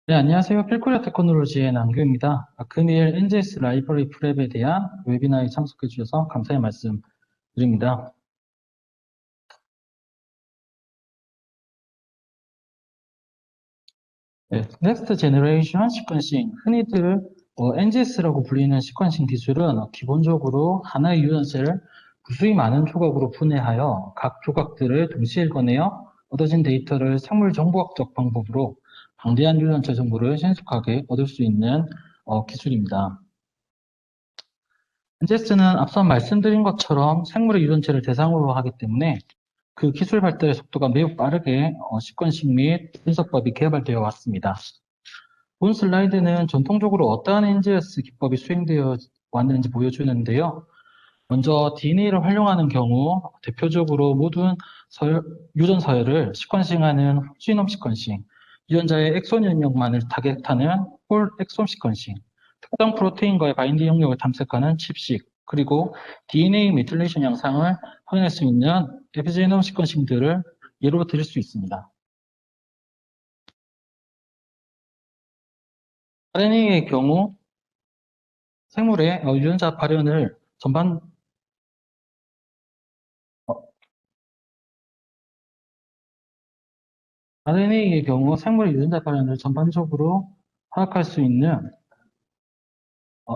네, 안녕하세요. 필코리아 테크놀로지의 남규입니다. 금일 NGS 라이브러리 프랩에 대한 웨비나에 참석해 주셔서 감사의 말씀 드립니다. 네, 넥스트 제너레이션 시퀀싱, 흔히들 NGS라고 불리는 시퀀싱 기술은 기본적으로 하나의 유전체를 무수히 많은 조각으로 분해하여 각 조각들을 동시에 읽어내어 얻어진 데이터를 생물 정보학적 방법으로 방대한 유전체 정보를 신속하게 얻을 수 있는 기술입니다. NGS는 앞서 말씀드린 것처럼 생물의 유전체를 대상으로 하기 때문에 그 기술 발달의 속도가 매우 빠르게 시퀀싱 및 분석법이 개발되어 왔습니다. 본 슬라이드는 전통적으로 어떠한 NGS 기법이 수행되어 왔는지 보여주는데요. 먼저 DNA를 활용하는 경우 대표적으로 모든 유전 서열을 시퀀싱하는 홀지놈 시퀀싱, 유전자의 엑손 영역만을 타겟하는 홀 엑손 시퀀싱, 특정 프로테인과의 바인딩 영역을 탐색하는 칩식, 그리고 DNA 메틸레이션 양상을 확인할 수 있는 에피제노 시퀀싱들을 예로 드릴 수 있습니다. RNA의 경우 생물의 유전자 발현을 RNA의 경우 생물의 유전자 발현을 전반적으로 파악할 수 있는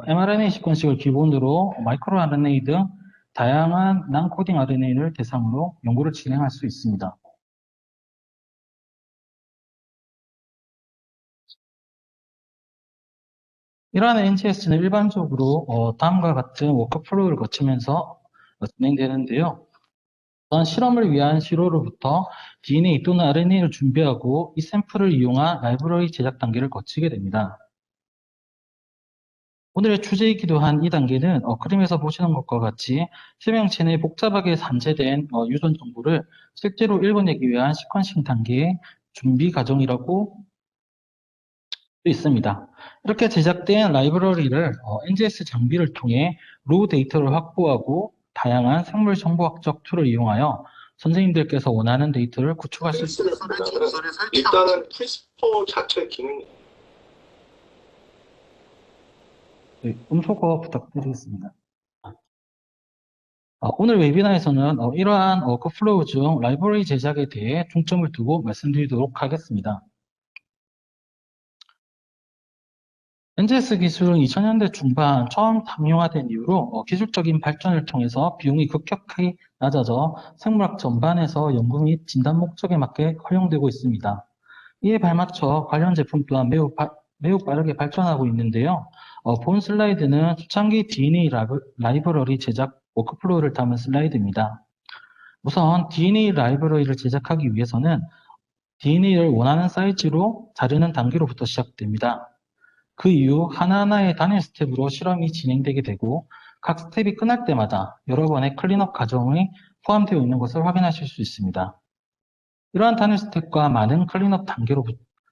mRNA 시퀀식을 기본으로 마이크로 RNA 등 다양한 난코딩 RNA를 대상으로 연구를 진행할 수 있습니다. 이러한 NGS는 일반적으로 다음과 같은 워크플로우를 거치면서 진행되는데요. 우선 실험을 위한 시료로부터 DNA 또는 RNA를 준비하고 이 샘플을 이용한 라이브러리 제작 단계를 거치게 됩니다. 오늘의 주제이기도 한 이 단계는 그림에서 보시는 것과 같이 생명체 내 복잡하게 산재된 유전 정보를 실제로 읽어내기 위한 시퀀싱 단계의 준비 과정이라고 수 있습니다. 이렇게 제작된 라이브러리를 NGS 장비를 통해 로우 데이터를 확보하고 다양한 생물 정보학적 툴을 이용하여 선생님들께서 원하는 데이터를 구축할 수 있습니다. 일단은 크리스퍼 자체 기능. 네, 음소거 부탁드리겠습니다. 오늘 웨비나에서는 이러한 워크플로우 중 라이브러리 제작에 대해 중점을 두고 말씀드리도록 하겠습니다. NGS 기술은 2000년대 중반 처음 상용화된 이후로 기술적인 발전을 통해서 비용이 급격히 낮아져 생물학 전반에서 연구 및 진단 목적에 맞게 활용되고 있습니다. 이에 발맞춰 관련 제품 또한 매우 빠르게 발전하고 있는데요. 본 슬라이드는 초창기 DNA 라이브러리 제작 워크플로우를 담은 슬라이드입니다. 우선 DNA 라이브러리를 제작하기 위해서는 DNA를 원하는 사이즈로 자르는 단계로부터 시작됩니다. 그 이후 하나하나의 단일 스텝으로 실험이 진행되게 되고 각 스텝이 끝날 때마다 여러 번의 클린업 과정이 포함되어 있는 것을 확인하실 수 있습니다. 이러한 단일 스텝과 많은 클린업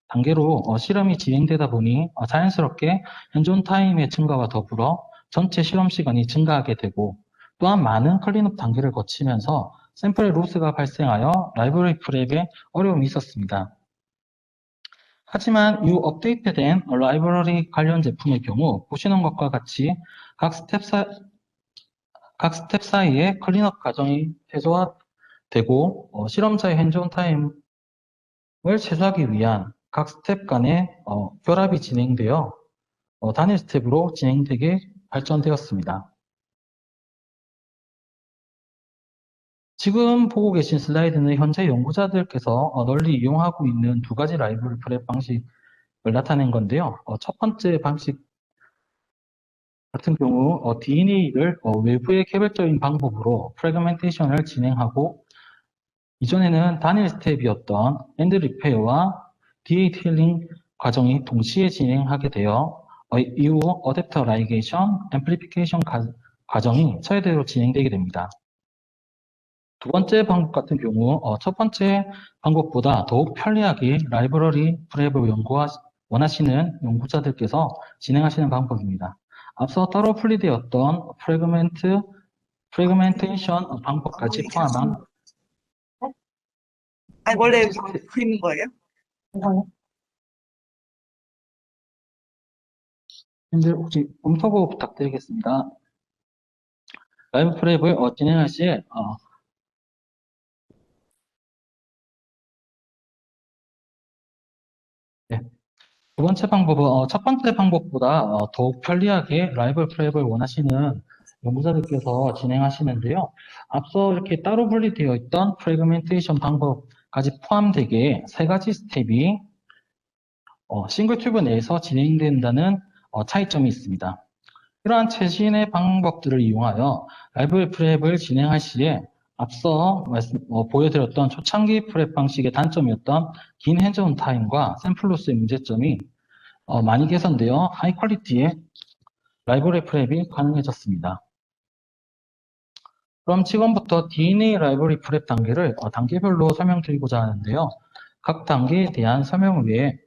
단계로 실험이 진행되다 보니 자연스럽게 현존 타임의 증가와 더불어 전체 실험 시간이 증가하게 되고 또한 많은 클린업 단계를 거치면서 샘플의 로스가 발생하여 라이브러리 프랩에 어려움이 있었습니다. 하지만 이 업데이트된 라이브러리 관련 제품의 경우 보시는 것과 같이 각 스텝 사이에 클린업 과정이 최소화되고 실험자의 핸즈온 타임을 최소화하기 위한 각 스텝 간의 결합이 진행되어 단일 스텝으로 진행되게 발전되었습니다. 지금 보고 계신 슬라이드는 현재 연구자들께서 널리 이용하고 있는 두 가지 라이브러리 프랩 방식을 나타낸 건데요. 첫 번째 방식 같은 경우 DNA를 외부의 개별적인 방법으로 프래그멘테이션을 진행하고 이전에는 단일 스텝이었던 엔드 리페어와 DA 테일링 과정이 동시에 진행하게 되어 이후 어댑터 라이게이션, 앰플리피케이션 과정이 차례대로 진행되게 됩니다. 두 번째 방법 같은 경우 첫 번째 방법보다 더욱 편리하게 라이브러리 프랩을 원하시는 연구자들께서 진행하시는 방법입니다. 앞서 따로 분리되었던 프래그멘테이션 방법까지 포함한 아니, 원래 그리는 거예요? 님들 혹시 검토고 부탁드리겠습니다. 라이브 프랩을 진행할 시에 네. 두 번째 방법은 첫 번째 방법보다 더욱 편리하게 라이브 프랩을 원하시는 연구자들께서 진행하시는데요. 앞서 이렇게 따로 분리되어 있던 프래그멘테이션 방법까지 포함되게 세 가지 스텝이 싱글 튜브 내에서 진행된다는 차이점이 있습니다. 이러한 최신의 방법들을 이용하여 라이브 프랩을 진행할 시에 앞서 보여드렸던 초창기 프랩 방식의 단점이었던 긴 핸즈온 타임과 샘플로스의 문제점이 많이 개선되어 하이 퀄리티의 라이브러리 프랩이 가능해졌습니다. 그럼 지금부터 DNA 라이브러리 프랩 단계를 단계별로 설명드리고자 하는데요. 각 단계에 대한 설명을 위해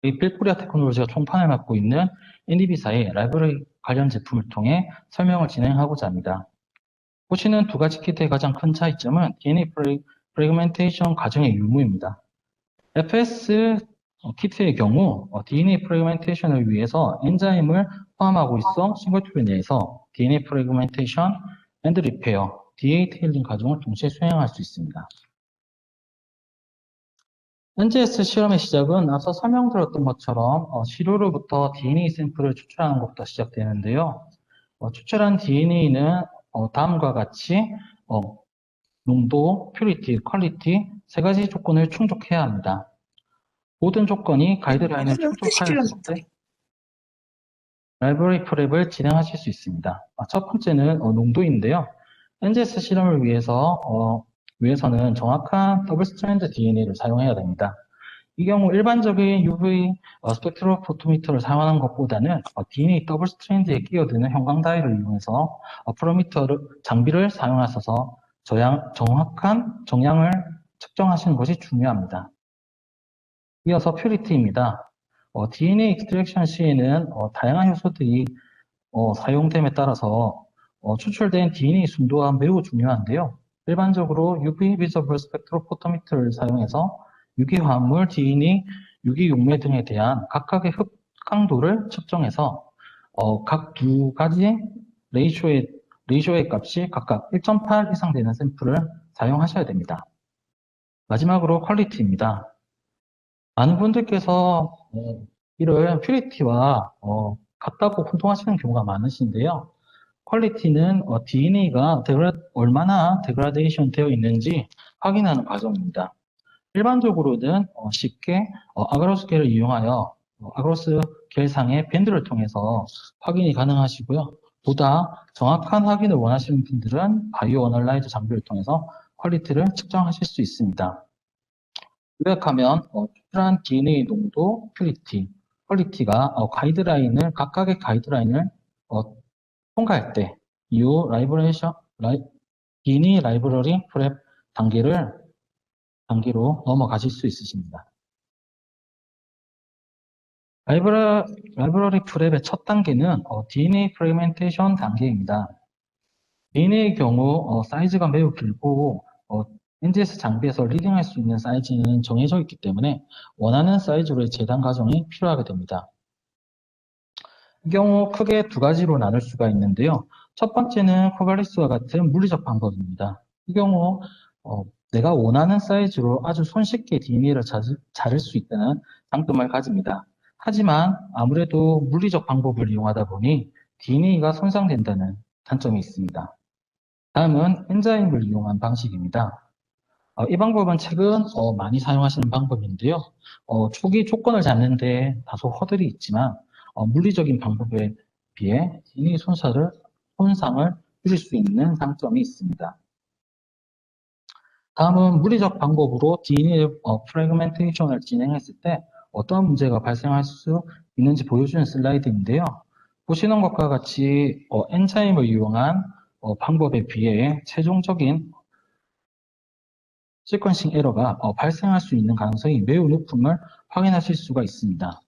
이 필코리아 테크놀로지가 총판을 맡고 있는 NDB사의 라이브러리 관련 제품을 통해 설명을 진행하고자 합니다. 보시는 두 가지 키트의 가장 큰 차이점은 DNA 프래그멘테이션 과정의 유무입니다. FS 키트의 경우 DNA 프래그멘테이션을 위해서 엔자임을 포함하고 있어 싱글튜브 내에서 DNA 프래그멘테이션 앤드 리페어, DA 테일링 과정을 동시에 수행할 수 있습니다. NGS 실험의 시작은 앞서 설명드렸던 것처럼 시료로부터 DNA 샘플을 추출하는 것부터 시작되는데요. 추출한 DNA는 다음과 같이 농도, 퓨리티, 퀄리티 세 가지 조건을 충족해야 합니다. 모든 조건이 가이드라인을 충족하였을 때 라이브러리 프랩을 진행하실 수 있습니다. 첫 번째는 농도인데요. NGS 실험을 위해서는 정확한 더블 스트랜드 DNA를 사용해야 됩니다. 이 경우 일반적인 UV 스펙트로포토미터를 사용하는 것보다는 DNA 더블 스트랜드에 끼어드는 형광 다이를 이용해서 장비를 사용하셔서 정확한 정량을 측정하시는 것이 중요합니다. 이어서 퓨리티입니다. DNA 익스트랙션 시에는 다양한 요소들이 사용됨에 따라서 추출된 DNA 순도가 매우 중요한데요. 일반적으로 UV 비저블 스펙트로포토미터를 사용해서 유기화합물, DNA, 유기용매 등에 대한 각각의 흡강도를 측정해서 각 두 가지 레이쇼의 값이 각각 1.8 이상 되는 샘플을 사용하셔야 됩니다. 마지막으로 퀄리티입니다. 많은 분들께서 이를 퓨리티와 같다고 혼동하시는 경우가 많으신데요. 퀄리티는 DNA가 얼마나 데그라데이션 되어 있는지 확인하는 과정입니다. 일반적으로는 쉽게 아가로스 겔을 이용하여 아가로스 겔상의 밴드를 통해서 확인이 가능하시고요. 보다 정확한 확인을 원하시는 분들은 바이오 어널라이저 장비를 통해서 퀄리티를 측정하실 수 있습니다. 요약하면 추출한 DNA 농도, 퀄리티가 각각의 가이드라인을 통과할 때 이후 DNA 라이브러리 프랩 단계로 넘어가실 수 있으십니다. 라이브러리 프랩의 첫 단계는 DNA 프래그멘테이션 단계입니다. DNA의 경우 사이즈가 매우 길고 NGS 장비에서 리딩할 수 있는 사이즈는 정해져 있기 때문에 원하는 사이즈로의 재단 과정이 필요하게 됩니다. 이 경우 크게 두 가지로 나눌 수가 있는데요. 첫 번째는 코발리스와 같은 물리적 방법입니다. 이 경우 내가 원하는 사이즈로 아주 손쉽게 DNA를 자를 수 있다는 장점을 가집니다. 하지만 아무래도 물리적 방법을 이용하다 보니 DNA가 손상된다는 단점이 있습니다. 다음은 엔자임을 이용한 방식입니다. 이 방법은 최근 많이 사용하시는 방법인데요. 초기 조건을 잡는데 다소 허들이 있지만 물리적인 방법에 비해 DNA 손상을 줄일 수 있는 장점이 있습니다. 다음은 물리적 방법으로 DNA 프래그멘테이션을 진행했을 때 어떤 문제가 발생할 수 있는지 보여주는 슬라이드인데요. 보시는 것과 같이 엔자임을 이용한 방법에 비해 최종적인 시퀀싱 에러가 발생할 수 있는 가능성이 매우 높음을 확인하실 수가 있습니다.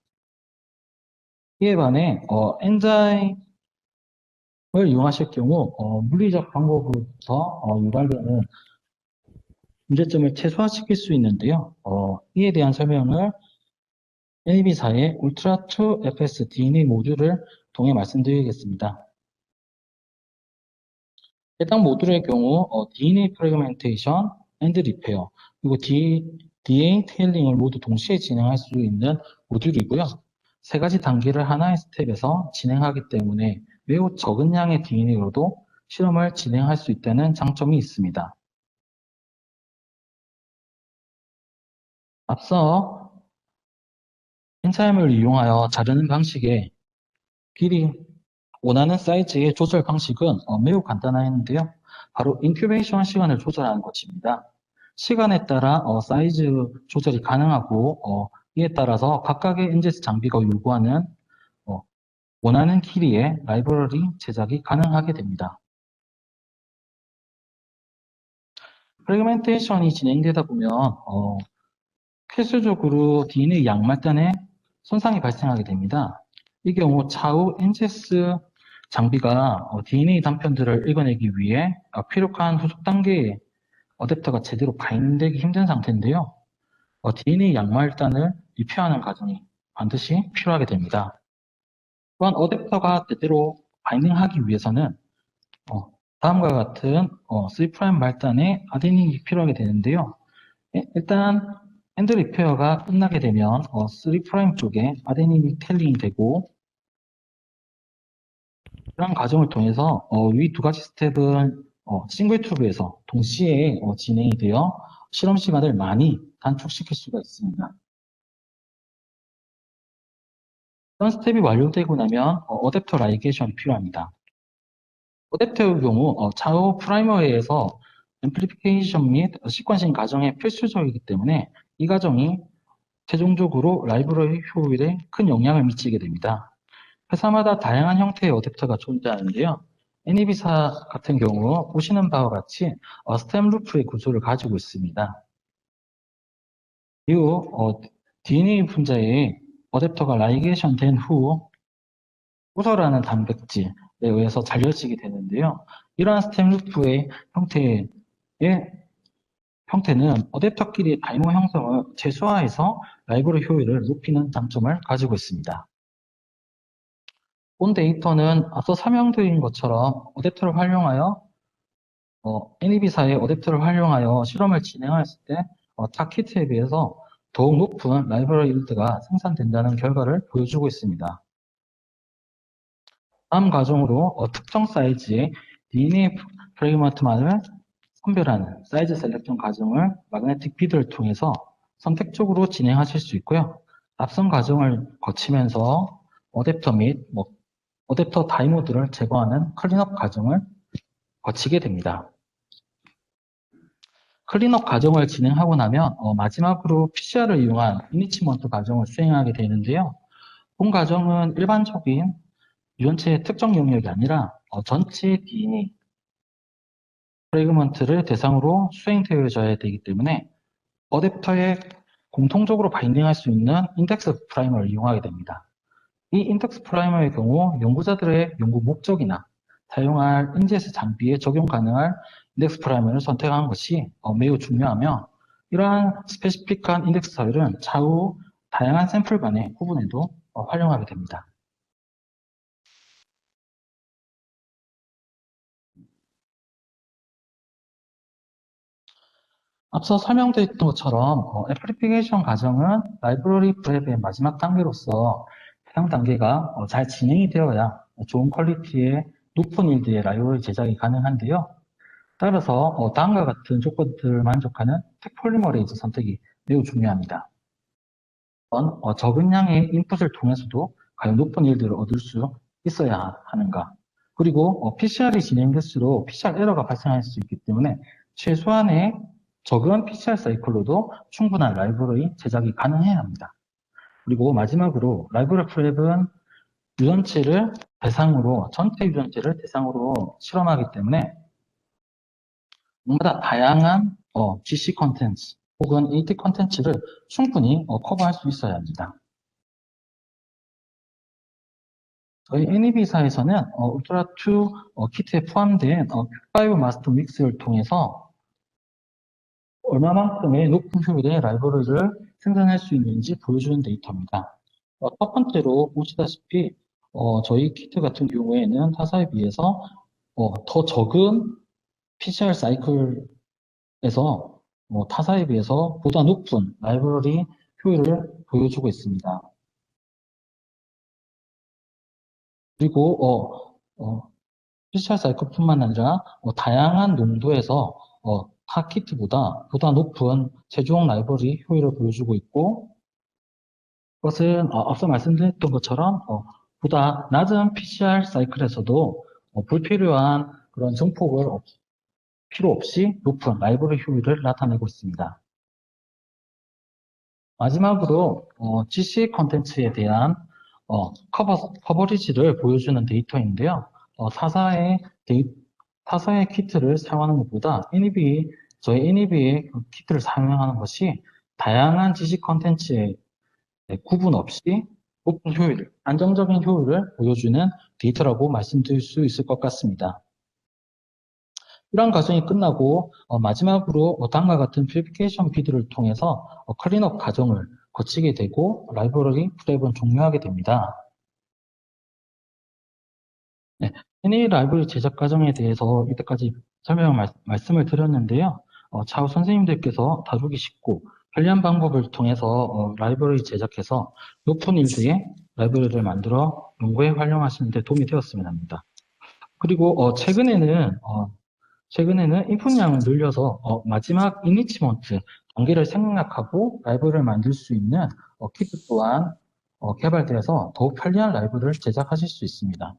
이에 반해 엔자임을 이용하실 경우 물리적 방법으로부터 유발되는 문제점을 최소화시킬 수 있는데요. 이에 대한 설명을 NAB사의 울트라2 FS DNA 모듈을 통해 말씀드리겠습니다. 해당 모듈의 경우 DNA 프래그멘테이션 앤드 리페어 그리고 DNA 테일링을 모두 동시에 진행할 수 있는 모듈이고요. 세 가지 단계를 하나의 스텝에서 진행하기 때문에 매우 적은 양의 DNA로도 실험을 진행할 수 있다는 장점이 있습니다. 앞서 엔자임을 이용하여 자르는 방식의 길이 원하는 사이즈의 조절 방식은 매우 간단했는데요. 바로 인큐베이션 시간을 조절하는 것입니다. 시간에 따라 사이즈 조절이 가능하고 이에 따라서 각각의 NGS 장비가 요구하는 원하는 길이의 라이브러리 제작이 가능하게 됩니다. 프래그멘테이션이 진행되다 보면 필수적으로 DNA 양말단에 손상이 발생하게 됩니다. 이 경우 차후 NGS 장비가 DNA 단편들을 읽어내기 위해 필요한 후속 단계의 어댑터가 제대로 바인되기 힘든 상태인데요. DNA 양말단을 리페어하는 과정이 반드시 필요하게 됩니다. 또한 어댑터가 제대로 바인딩하기 위해서는 다음과 같은 3' 말단에 아데닌이 필요하게 되는데요. 일단 엔드 리페어가 끝나게 되면 3' 쪽에 아데닌이 텔링이 되고 이런 과정을 통해서 위 두 가지 스텝은 싱글 튜브에서 동시에 진행이 되어 실험 시간을 많이 단축시킬 수가 있습니다. 이런 스텝이 완료되고 나면 어댑터 라이게이션이 필요합니다. 어댑터의 경우 차후 프라이머에서 앰플리피케이션 및 시퀀싱 과정에 필수적이기 때문에 이 과정이 최종적으로 라이브러리 효율에 큰 영향을 미치게 됩니다. 회사마다 다양한 형태의 어댑터가 존재하는데요. NAB사 같은 경우 보시는 바와 같이 스템 루프의 구조를 가지고 있습니다. 이후 DNA 분자의 어댑터가 라이게이션 된 후 호서라는 단백질에 의해서 잘려지게 되는데요. 이러한 스템 루프의 형태는 어댑터끼리의 다이모 형성을 최소화해서 라이브러리 효율을 높이는 장점을 가지고 있습니다. 본 데이터는 앞서 설명드린 것처럼 어댑터를 활용하여 NAB사의 어댑터를 활용하여 실험을 진행했을 때 타 키트에 비해서 더욱 높은 라이브러리 일드가 생산된다는 결과를 보여주고 있습니다. 다음 과정으로 특정 사이즈의 DNA 프래그먼트만을 선별하는 사이즈 셀렉션 과정을 마그네틱 피드를 통해서 선택적으로 진행하실 수 있고요. 앞선 과정을 거치면서 어댑터 및 어댑터 다이모드를 제거하는 클린업 과정을 거치게 됩니다. 클린업 과정을 진행하고 나면 마지막으로 PCR을 이용한 이니치먼트 과정을 수행하게 되는데요. 본 과정은 일반적인 유전체의 특정 영역이 아니라 전체 DNA 프래그먼트를 대상으로 수행되어져야 되기 때문에 어댑터에 공통적으로 바인딩할 수 있는 인덱스 프라이머를 이용하게 됩니다. 이 인덱스 프라이머의 경우 연구자들의 연구 목적이나 사용할 NGS 장비에 적용 가능한 인덱스 프라이머를 선택하는 것이 매우 중요하며 이러한 스페시픽한 인덱스 서열은 차후 다양한 샘플 간의 구분에도 활용하게 됩니다. 앞서 설명드렸던 것처럼 애플리케이션 과정은 라이브러리 프랩의 마지막 단계로서 해당 단계가 잘 진행이 되어야 좋은 퀄리티의 높은 일드의 라이브러리 제작이 가능한데요. 따라서 다음과 같은 조건들을 만족하는 텍폴리머레이즈 선택이 매우 중요합니다. 우선 적은 양의 인풋을 통해서도 과연 높은 일드를 얻을 수 있어야 하는가. 그리고 PCR이 진행될수록 PCR 에러가 발생할 수 있기 때문에 최소한의 적은 PCR 사이클로도 충분한 라이브러리 제작이 가능해야 합니다. 그리고 마지막으로 라이브러리 프랩은 유전체를 대상으로, 전체 유전체를 대상으로 실험하기 때문에 뭔가 다양한 GC 컨텐츠 혹은 AT 컨텐츠를 충분히 커버할 수 있어야 합니다. 저희 NAB사에서는 울트라2 키트에 포함된 Q5 마스터 믹스를 통해서 얼마만큼의 높은 효율의 라이브러리를 생산할 수 있는지 보여주는 데이터입니다. 첫 번째로 보시다시피 저희 키트 같은 경우에는 타사에 비해서 더 적은 PCR 사이클에서 타사에 비해서 보다 높은 라이브러리 효율을 보여주고 있습니다. 그리고 PCR 사이클뿐만 아니라 다양한 농도에서 타 키트보다 보다 높은 최종 라이브러리 효율을 보여주고 있고, 그것은 앞서 말씀드렸던 것처럼 보다 낮은 PCR 사이클에서도 불필요한 그런 증폭을 필요 없이 높은 라이브러리 효율을 나타내고 있습니다. 마지막으로 GC 컨텐츠에 대한 커버리지를 보여주는 데이터인데요. 타사의 키트를 사용하는 것보다 저희 NEB의 키트를 사용하는 것이 다양한 GC 컨텐츠에 구분 없이 높은 효율, 안정적인 효율을 보여주는 데이터라고 말씀드릴 수 있을 것 같습니다. 이러한 과정이 끝나고 마지막으로 다음과 같은 퓨리피케이션 비드를 통해서 클린업 과정을 거치게 되고 라이브러리 프랩은 종료하게 됩니다. 네, NA 라이브러리 제작 과정에 대해서 이때까지 말씀을 드렸는데요. 차후 선생님들께서 다루기 쉽고 편리한 방법을 통해서 라이브러리 제작해서 높은 일수의 라이브러리를 만들어 연구에 활용하시는 데 도움이 되었으면 합니다. 그리고 최근에는 인풋량을 늘려서 마지막 이니치먼트 단계를 생략하고 라이브러리를 만들 수 있는 키트 또한 개발되어서 더욱 편리한 라이브러리를 제작하실 수 있습니다.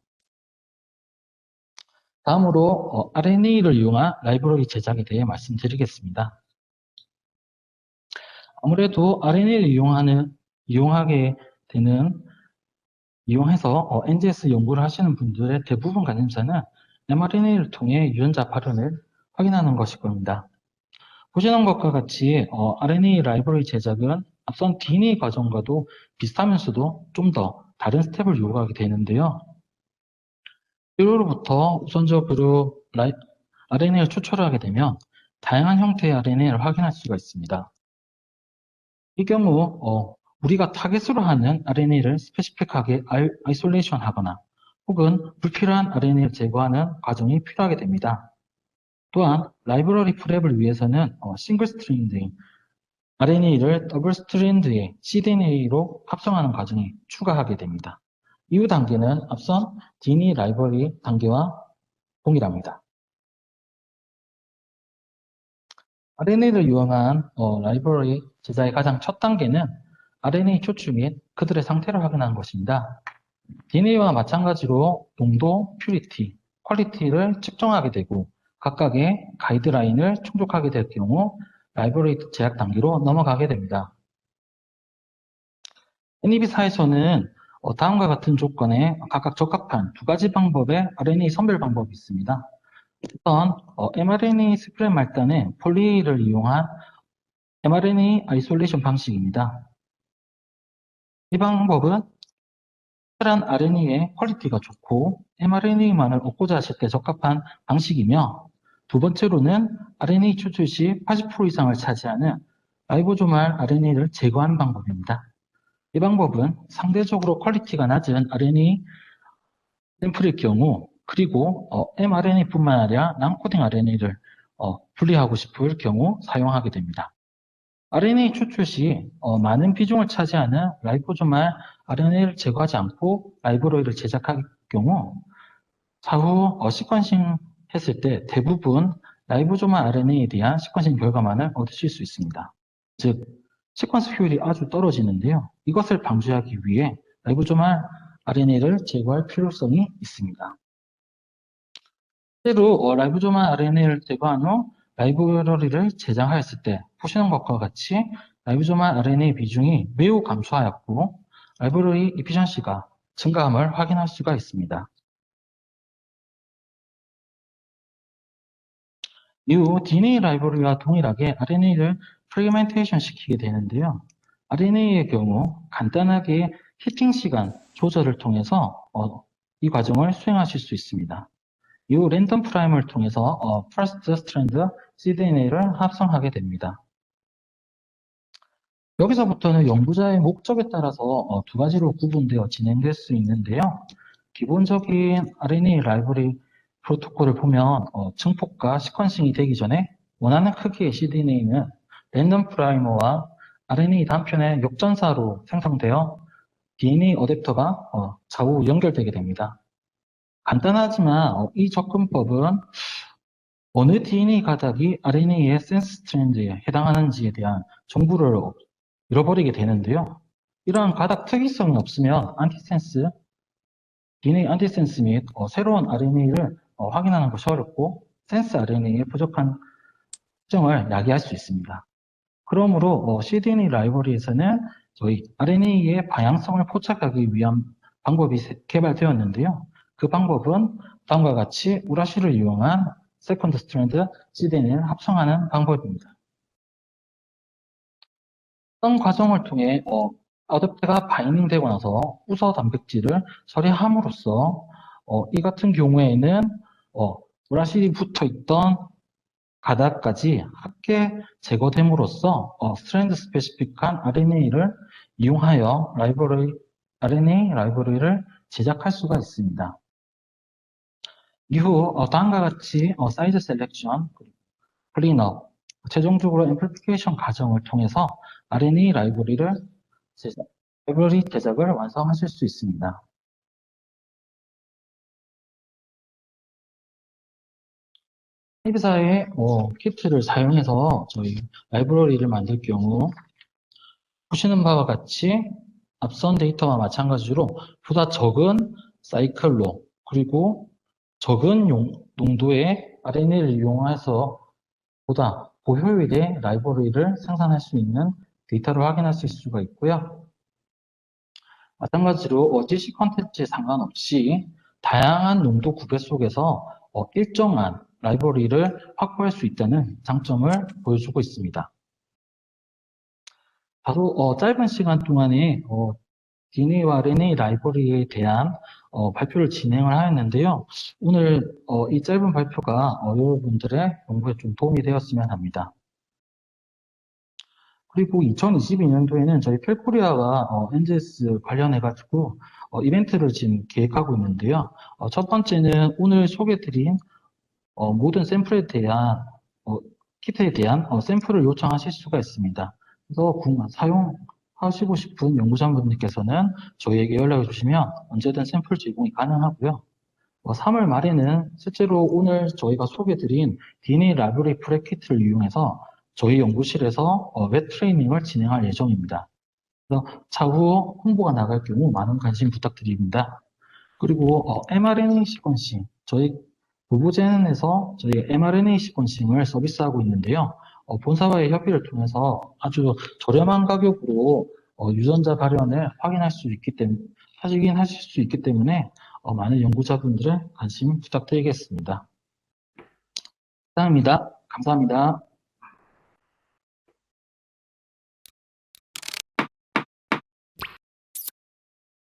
다음으로 RNA를 이용한 라이브러리 제작에 대해 말씀드리겠습니다. 아무래도 RNA를 이용해서 NGS 연구를 하시는 분들의 대부분 관심사는 mRNA를 통해 유전자 발현을 확인하는 것일 겁니다. 보시는 것과 같이 RNA 라이브러리 제작은 앞선 DNA 과정과도 비슷하면서도 좀 더 다른 스텝을 요구하게 되는데요. 재료로부터 우선적으로 RNA를 추출하게 되면 다양한 형태의 RNA를 확인할 수가 있습니다. 이 경우 우리가 타겟으로 하는 RNA를 스페시픽하게 아이솔레이션 하거나 혹은 불필요한 RNA를 제거하는 과정이 필요하게 됩니다. 또한 라이브러리 프랩을 위해서는 싱글 스트랜드인 RNA를 더블 스트랜드의 cDNA로 합성하는 과정이 추가하게 됩니다. 이후 단계는 앞선 DNA 라이브러리 단계와 동일합니다. RNA를 이용한 라이브러리 제작의 가장 첫 단계는 RNA 추출 및 그들의 상태를 확인하는 것입니다. DNA와 마찬가지로 농도, 퓨리티, 퀄리티를 측정하게 되고 각각의 가이드라인을 충족하게 될 경우 라이브러리 제작 단계로 넘어가게 됩니다. NEB사에서는 다음과 같은 조건에 각각 적합한 두 가지 방법의 RNA 선별 방법이 있습니다. 우선 mRNA 스프레드 말단의 폴리를 이용한 mRNA 아이솔레이션 방식입니다. 이 방법은 특별한 RNA의 퀄리티가 좋고 mRNA만을 얻고자 하실 때 적합한 방식이며, 두 번째로는 RNA 추출 시 80% 이상을 차지하는 라이보조말 RNA를 제거하는 방법입니다. 이 방법은 상대적으로 퀄리티가 낮은 RNA 샘플일 경우, 그리고 mRNA뿐만 아니라 낭코딩 RNA를 분리하고 싶을 경우 사용하게 됩니다. RNA 추출 시 많은 비중을 차지하는 라이보조말 RNA를 제거하지 않고 라이브러리를 제작할 경우 차후 시퀀싱 했을 때 대부분 라이보조말 RNA에 대한 시퀀싱 결과만을 얻으실 수 있습니다. 즉, 시퀀스 효율이 아주 떨어지는데요. 이것을 방지하기 위해 라이보조말 RNA를 제거할 필요성이 있습니다. 실제로 라이보조말 RNA를 제거한 후 라이브러리를 제작하였을 때 보시는 것과 같이 라이보조말 RNA 비중이 매우 감소하였고 라이브러리 이피션시가 증가함을 확인할 수가 있습니다. 이후 DNA 라이브러리와 동일하게 RNA를 프래그멘테이션 시키게 되는데요. RNA의 경우 간단하게 히팅 시간 조절을 통해서 이 과정을 수행하실 수 있습니다. 이후 랜덤 프라임을 통해서 퍼스트 스트랜드 cDNA를 합성하게 됩니다. 여기서부터는 연구자의 목적에 따라서 두 가지로 구분되어 진행될 수 있는데요. 기본적인 RNA 라이브러리 프로토콜을 보면 증폭과 시퀀싱이 되기 전에 원하는 크기의 cDNA는 랜덤 프라이머와 RNA 단편의 역전사로 생성되어 DNA 어댑터가 좌우 연결되게 됩니다. 간단하지만 이 접근법은 어느 DNA 가닥이 RNA의 센스 스트랜드에 해당하는지에 대한 정보를 잃어버리게 되는데요. 이러한 가닥 특이성이 없으면 DNA 안티센스 및 새로운 RNA를 확인하는 것이 어렵고 센스 RNA의 부족한 특징을 야기할 수 있습니다. 그러므로 cDNA 라이브러리에서는 저희 RNA의 방향성을 포착하기 위한 방법이 개발되었는데요. 그 방법은 다음과 같이 우라시를 이용한 세컨드 스트랜드 cDNA를 합성하는 방법입니다. 어떤 과정을 통해 어댑터가 바이닝되고 나서 우서 단백질을 처리함으로써 이 같은 경우에는 우라실이 붙어있던 가닥까지 함께 제거됨으로써 스트랜드 스페시픽한 RNA를 이용하여 RNA 라이브러리를 제작할 수가 있습니다. 이후 다음과 같이 사이즈 셀렉션, 클린업, 최종적으로 앰플리피케이션 과정을 통해서 RNA 라이브러리 제작을 완성하실 수 있습니다. 회사의 키트를 사용해서 저희 라이브러리를 만들 경우 보시는 바와 같이 앞선 데이터와 마찬가지로 보다 적은 사이클로 그리고 적은 농도의 RNA를 이용해서 보다 고효율의 라이브러리를 생산할 수 있는 데이터를 확인할 수가 있고요. 마찬가지로 GC 컨텐츠에 상관없이 다양한 농도 구배 속에서 일정한 라이브러리를 확보할 수 있다는 장점을 보여주고 있습니다. 다소 짧은 시간 동안에 DNA와 RNA 라이브러리에 대한 발표를 진행을 하였는데요. 오늘 이 짧은 발표가 여러분들의 연구에 좀 도움이 되었으면 합니다. 그리고 2022년도에는 저희 펠코리아와 NGS 관련해가지고 이벤트를 지금 계획하고 있는데요. 첫 번째는 오늘 소개드린 모든 샘플에 대한 키트에 대한 샘플을 요청하실 수가 있습니다. 그래서 사용하시고 싶은 연구자분들께서는 저희에게 연락을 주시면 언제든 샘플 제공이 가능하고요. 3월 말에는 실제로 오늘 저희가 소개드린 DNA 라이브러리 프레키트를 이용해서 저희 연구실에서 웹 트레이닝을 진행할 예정입니다. 그래서 차후 홍보가 나갈 경우 많은 관심 부탁드립니다. 그리고 mRNA 시퀀싱, 저희 부부젠에서 저희 mRNA 시퀀싱을 서비스하고 있는데요. 본사와의 협의를 통해서 아주 저렴한 가격으로 유전자 발현을 하실 수 있기 때문에 많은 연구자분들의 관심 부탁드리겠습니다. 감사합니다.